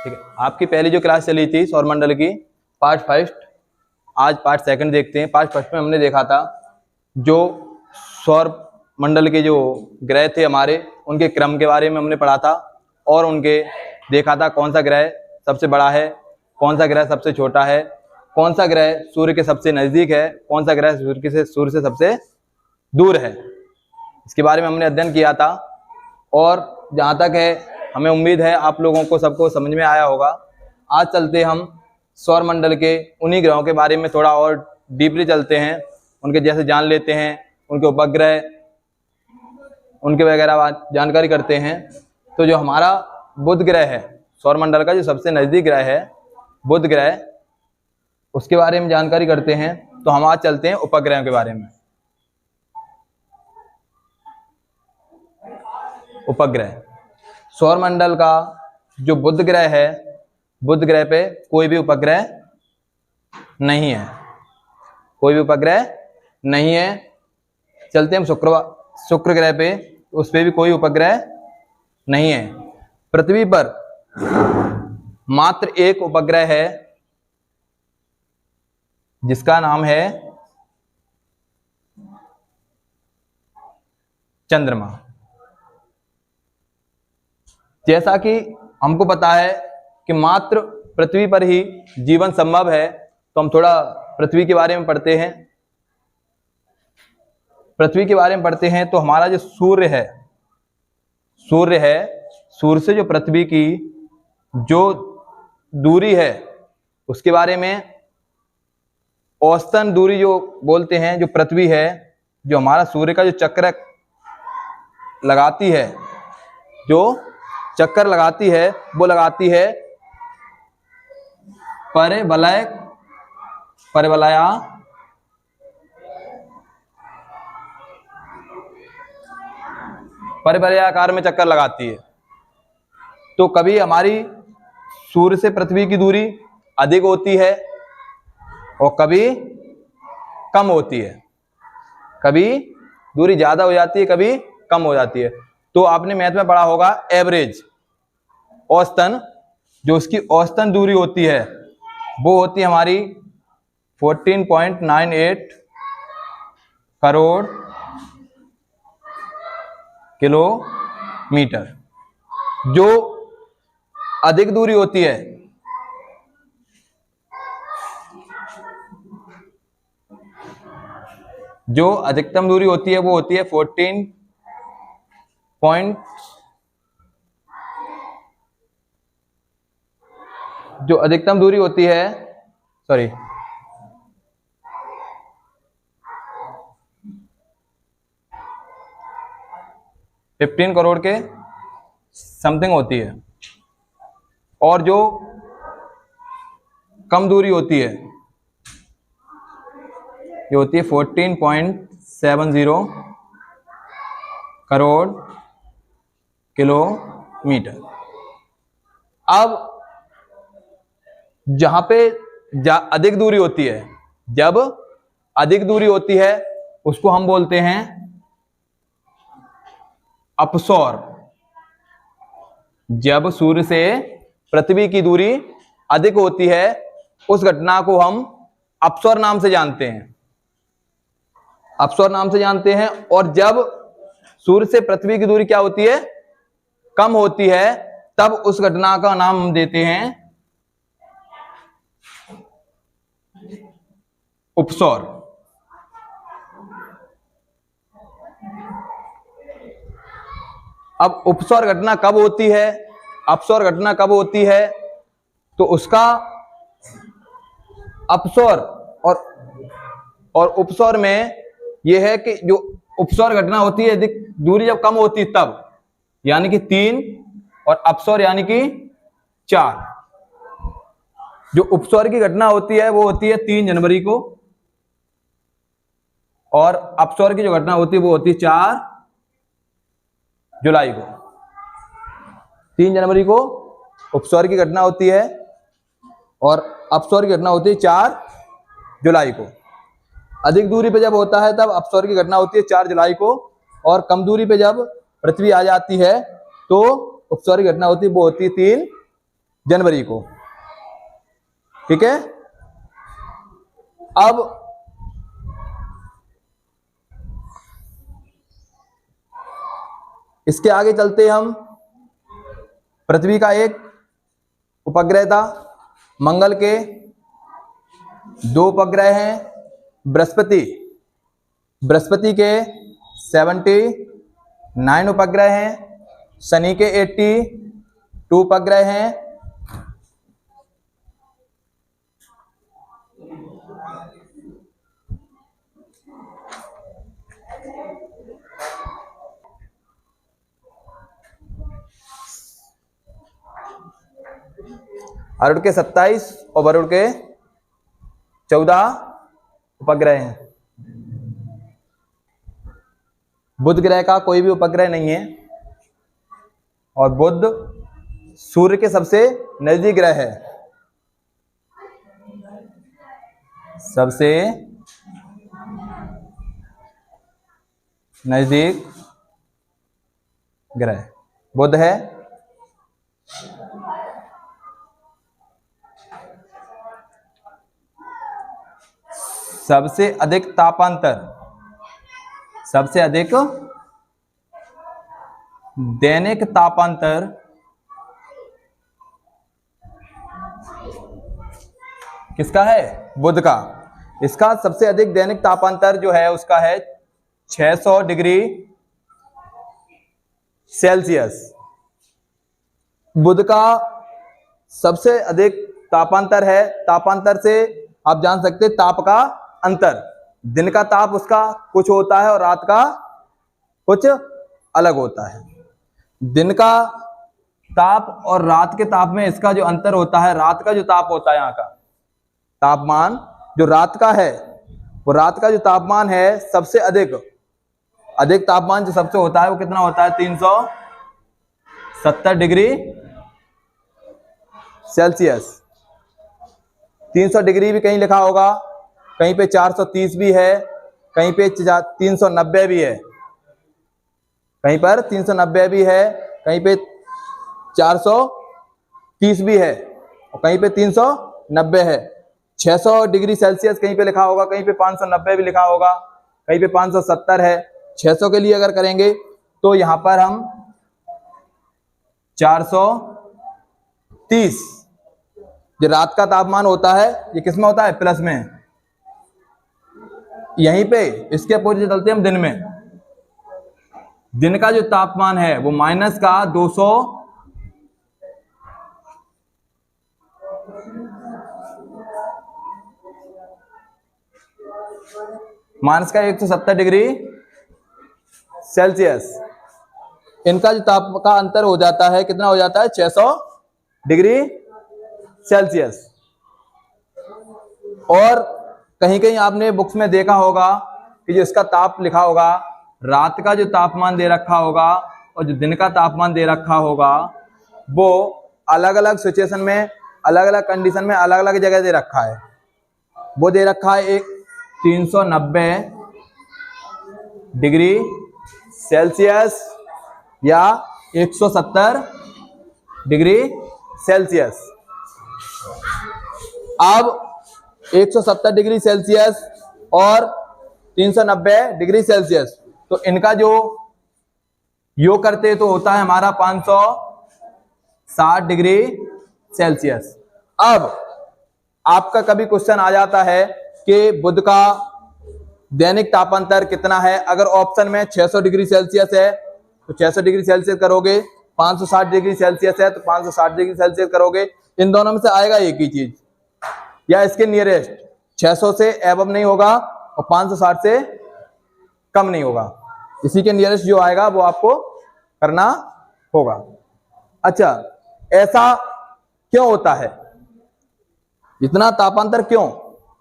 ठीक है, आपकी पहली जो क्लास चली थी सौरमंडल की पार्ट फर्स्ट, आज पार्ट सेकंड देखते हैं। पार्ट फर्स्ट में हमने देखा था जो सौर मंडल के जो ग्रह थे हमारे, उनके क्रम के बारे में हमने पढ़ा था और उनके देखा था कौन सा ग्रह सबसे बड़ा है, कौन सा ग्रह सबसे छोटा है, कौन सा ग्रह सूर्य के सबसे नजदीक है, कौन सा ग्रह सूर्य से सबसे दूर है। इसके बारे में हमने अध्ययन किया था और जहाँ तक है हमें उम्मीद है आप लोगों को सबको समझ में आया होगा। आज चलते हम सौर मंडल के उन्हीं ग्रहों के बारे में थोड़ा और डीपली चलते हैं, उनके जैसे जान लेते हैं, उनके उपग्रह, उनके वगैरह जानकारी करते हैं। तो जो हमारा बुध ग्रह है, सौर मंडल का जो सबसे नज़दीक ग्रह है बुध ग्रह, उसके बारे में जानकारी करते हैं। तो हम आज चलते हैं उपग्रहों के बारे में। उपग्रह, सौर मंडल का जो बुध ग्रह है, बुध ग्रह पे कोई भी उपग्रह नहीं है, कोई भी उपग्रह नहीं है। चलते हम शुक्र ग्रह पे, उस पे भी कोई उपग्रह नहीं है। पृथ्वी पर मात्र एक उपग्रह है जिसका नाम है चंद्रमा। जैसा कि हमको पता है कि मात्र पृथ्वी पर ही जीवन संभव है, तो हम थोड़ा पृथ्वी के बारे में पढ़ते हैं। पृथ्वी के बारे में पढ़ते हैं तो हमारा जो सूर्य है, सूर्य से जो पृथ्वी की जो दूरी है उसके बारे में, औसतन दूरी जो बोलते हैं, जो पृथ्वी है, जो हमारा सूर्य का जो चक्कर लगाती है, जो चक्कर लगाती है वो लगाती है परिवलयाकार में चक्कर लगाती है। तो कभी हमारी सूर्य से पृथ्वी की दूरी अधिक होती है और कभी कम होती है, कभी दूरी ज्यादा हो जाती है, कभी कम हो जाती है। तो आपने मैथ में पढ़ा होगा एवरेज, औसतन, जो उसकी औसतन दूरी होती है वो होती है हमारी 14.98 करोड़ किलोमीटर। जो अधिक दूरी होती है, जो अधिकतम दूरी होती है वो होती है 14 जो अधिकतम दूरी होती है 15 करोड़ के समथिंग होती है। और जो कम दूरी होती है ये होती है 14.70 करोड़ किलोमीटर। अब जहां पे अधिक दूरी होती है, जब अधिक दूरी होती है उसको हम बोलते हैं अपसौर। जब सूर्य से पृथ्वी की दूरी अधिक होती है उस घटना को हम अपसौर नाम से जानते हैं, अपसौर नाम से जानते हैं। और जब सूर्य से पृथ्वी की दूरी क्या होती है, कम होती है, तब उस घटना का नाम हम देते हैं उपसौर। अब उपसौर घटना कब होती है, अपसौर घटना कब होती है, तो उसका अपसौर और उपसौर में यह है कि जो उपसौर घटना होती है दूरी जब कम होती है तब, यानी कि 3, और अपसौर यानी कि 4। जो उपसौर की घटना होती है वो होती है 3 जनवरी को, और अपसौर की जो घटना होती है वो होती है 4 जुलाई को। 3 जनवरी को उपसौर की घटना होती है और अपसौर की घटना होती है 4 जुलाई को। अधिक दूरी पे जब होता है तब अपसौर की घटना होती है 4 जुलाई को, और कम दूरी पे जब पृथ्वी आ जाती है तो उपसौर की घटना होती है वो होती है 3 जनवरी को। ठीक है, अब इसके आगे चलते हम। पृथ्वी का एक उपग्रह था, मंगल के 2 उपग्रह हैं। बृहस्पति के 79 उपग्रह हैं। शनि के 82 उपग्रह हैं। अरुण के 27 और वरुण के 14 उपग्रह हैं। बुध ग्रह का कोई भी उपग्रह नहीं है और बुध सूर्य के सबसे नजदीक ग्रह है। सबसे नजदीक ग्रह बुध है। सबसे अधिक तापांतर, सबसे अधिक दैनिक तापांतर किसका है? बुध का। इसका सबसे अधिक दैनिक तापांतर जो है उसका है 600 डिग्री सेल्सियस। बुध का सबसे अधिक तापांतर है। तापांतर से आप जान सकते हैं ताप का अंतर। दिन का ताप उसका कुछ होता है और रात का कुछ अलग होता है। दिन का ताप और रात के ताप में इसका जो अंतर होता है, रात का जो ताप होता है, यहाँ का तापमान जो रात का है, वो रात का जो तापमान है सबसे अधिक तापमान जो सबसे होता है वो कितना होता है? 370 डिग्री सेल्सियस। 300 डिग्री भी कहीं लिखा होगा, कहीं पे 430 भी है, कहीं पे 390 भी है, कहीं पर 390 भी है, कहीं पे 430 भी है और कहीं पे 390 है। 600 डिग्री सेल्सियस कहीं पे लिखा होगा, कहीं पे 590 भी लिखा होगा, कहीं पे 570 है। 600 के लिए अगर करेंगे तो यहां पर हम 430 जो रात का तापमान होता है ये किसमें होता है? प्लस में। यहीं पे इसके अपोजिट चलते हैं हम दिन में। दिन का जो तापमान है वो माइनस का 200 माइनस का 170 डिग्री सेल्सियस। इनका जो ताप का अंतर हो जाता है, कितना हो जाता है? 600 डिग्री सेल्सियस। और कहीं कहीं आपने बुक्स में देखा होगा कि जो इसका ताप लिखा होगा, रात का जो तापमान दे रखा होगा और जो दिन का तापमान दे रखा होगा वो अलग अलग सिचुएशन में, अलग अलग कंडीशन में अलग अलग जगह दे रखा है। वो दे रखा है एक 390 डिग्री सेल्सियस या 170 डिग्री सेल्सियस। अब 170 डिग्री सेल्सियस और 390 डिग्री सेल्सियस, तो इनका जो योग करते तो होता है हमारा 560 डिग्री सेल्सियस। अब आपका कभी क्वेश्चन आ जाता है कि बुध का दैनिक तापांतर कितना है? अगर ऑप्शन में 600 डिग्री सेल्सियस है तो 600 डिग्री सेल्सियस करोगे, 560 डिग्री सेल्सियस है तो 560 डिग्री सेल्सियस करोगे। इन दोनों में से आएगा एक ही चीज, या इसके नियरेस्ट 600 से एबव नहीं होगा और 560 से कम नहीं होगा। इसी के नियरेस्ट जो आएगा वो आपको करना होगा। अच्छा, ऐसा क्यों होता है? इतना तापांतर क्यों?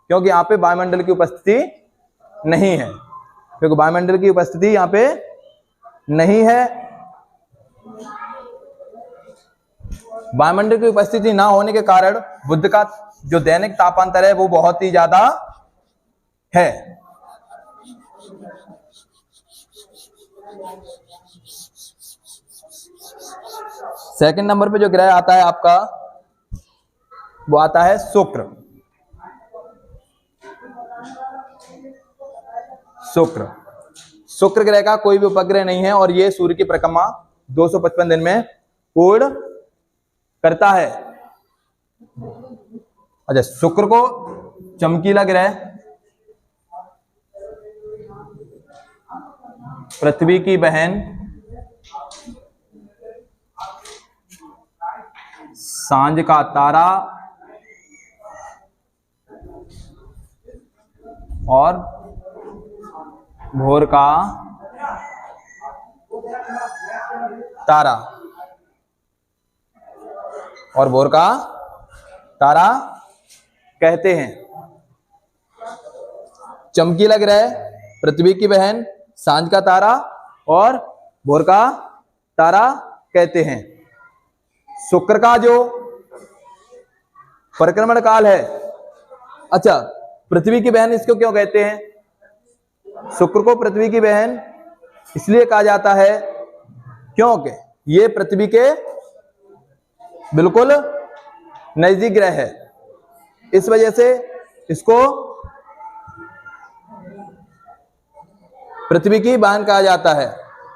क्योंकि यहाँ पे वायुमंडल की उपस्थिति नहीं है। क्योंकि वायुमंडल की उपस्थिति यहाँ पे नहीं है। वायुमंडल की उपस्थिति ना होने के कारण बुध का जो दैनिक तापांतर है वो बहुत ही ज्यादा है। सेकंड नंबर पे जो ग्रह आता है आपका वो आता है शुक्र। शुक्र शुक्र ग्रह का कोई भी उपग्रह नहीं है और ये सूर्य की परिक्रमा 255 दिन में पूर्ण करता है। अच्छा, शुक्र को चमकीला ग्रह पृथ्वी की बहन सांझ का तारा और भोर का तारा कहते हैं। चमकीला ग्रह पृथ्वी की बहन सांझ का तारा और भोर का तारा कहते हैं। शुक्र का जो परिक्रमण काल है, अच्छा, पृथ्वी की बहन इसको क्यों कहते हैं? शुक्र को पृथ्वी की बहन इसलिए कहा जाता है क्योंकि ये पृथ्वी के बिल्कुल नजदीक ग्रह है, इस वजह से इसको पृथ्वी की बहन कहा जाता है।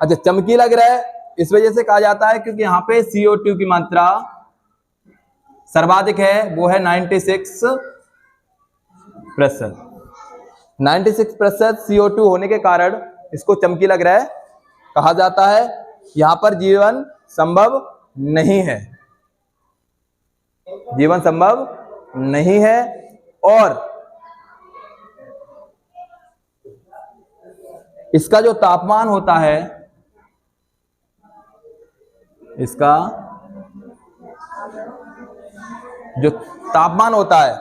अच्छा, चमकीला ग्रह इस वजह से कहा जाता है क्योंकि यहाँ पे CO2 की मात्रा सर्वाधिक है, वो है 96%। 96% CO2 होने के कारण इसको चमकीला ग्रह कहा जाता है। यहां पर जीवन संभव नहीं है, जीवन संभव नहीं है। और इसका जो तापमान होता है, इसका जो तापमान होता है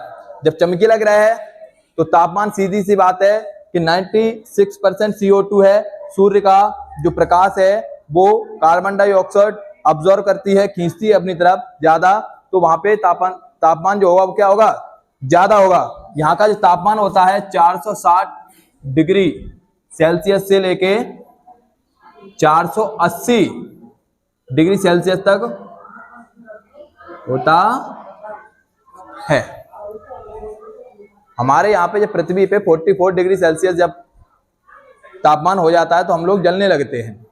जब चमकीला ग्रह है तो तापमान सीधी सी बात है कि 96% CO2 है। सूर्य का जो प्रकाश है वो कार्बन डाइऑक्साइड अब्जॉर्व करती है, खींचती है अपनी तरफ ज्यादा, तो वहां पे तापमान जो होगा वो क्या होगा? ज्यादा होगा। यहाँ का जो तापमान होता है 460 डिग्री सेल्सियस से लेके 480 डिग्री सेल्सियस तक होता है। हमारे यहाँ पे जब पृथ्वी पे 44 डिग्री सेल्सियस जब तापमान हो जाता है तो हम लोग जलने लगते हैं।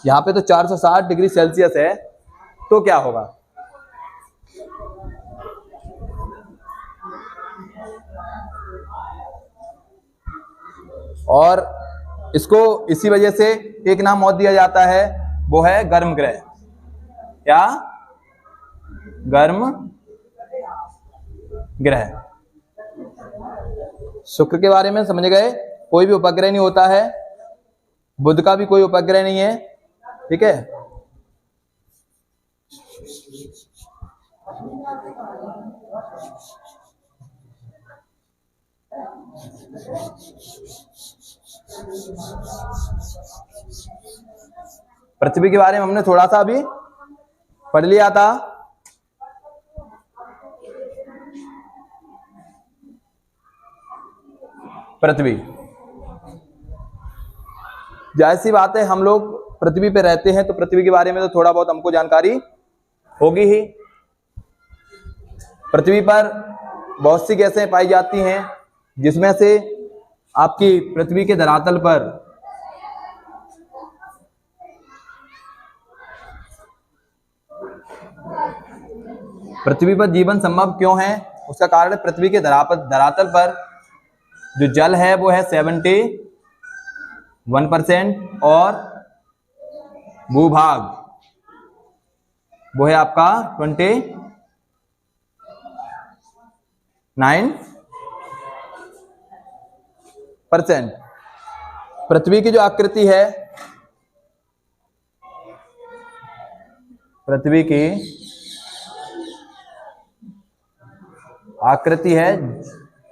यहाँ पे तो 460 डिग्री सेल्सियस है, तो क्या होगा? और इसको इसी वजह से एक नाम और दिया जाता है, वो है गर्म ग्रह। क्या? गर्म ग्रह। शुक्र के बारे में समझ गए? कोई भी उपग्रह नहीं होता है, बुध का भी कोई उपग्रह नहीं है, ठीक है। पृथ्वी के बारे में हमने थोड़ा सा अभी पढ़ लिया था। पृथ्वी, जाहिर सी बात है हम लोग पृथ्वी पे रहते हैं तो पृथ्वी के बारे में तो थोड़ा बहुत हमको जानकारी होगी ही। पृथ्वी पर बहुत सी गैसें पाई जाती हैं, जिसमें से आपकी पृथ्वी के धरातल पर पृथ्वी पर जीवन संभव क्यों है, उसका कारण पृथ्वी के धरातल पर जो जल है वो है 71% और भूभाग वो है आपका 29%। पृथ्वी की जो आकृति है, पृथ्वी की आकृति है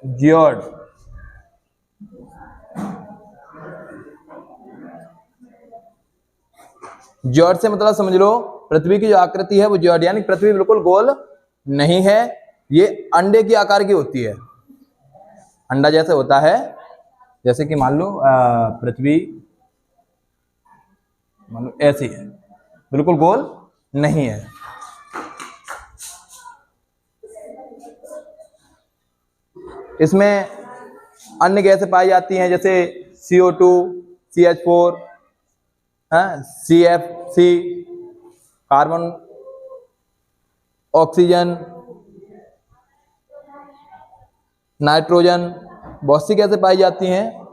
जियोड। जियोड से मतलब समझ लो पृथ्वी की जो आकृति है वो जियोड, यानी पृथ्वी बिल्कुल गोल नहीं है, ये अंडे की आकार की होती है। अंडा जैसे होता है, जैसे कि मान लो पृथ्वी मान लो ऐसी है, बिल्कुल गोल नहीं है। इसमें अन्य गैसें पाई जाती हैं जैसे CO2, CH4, CFC, carbon, oxygen, nitrogen, बहुत सी गैसें पाई जाती हैं।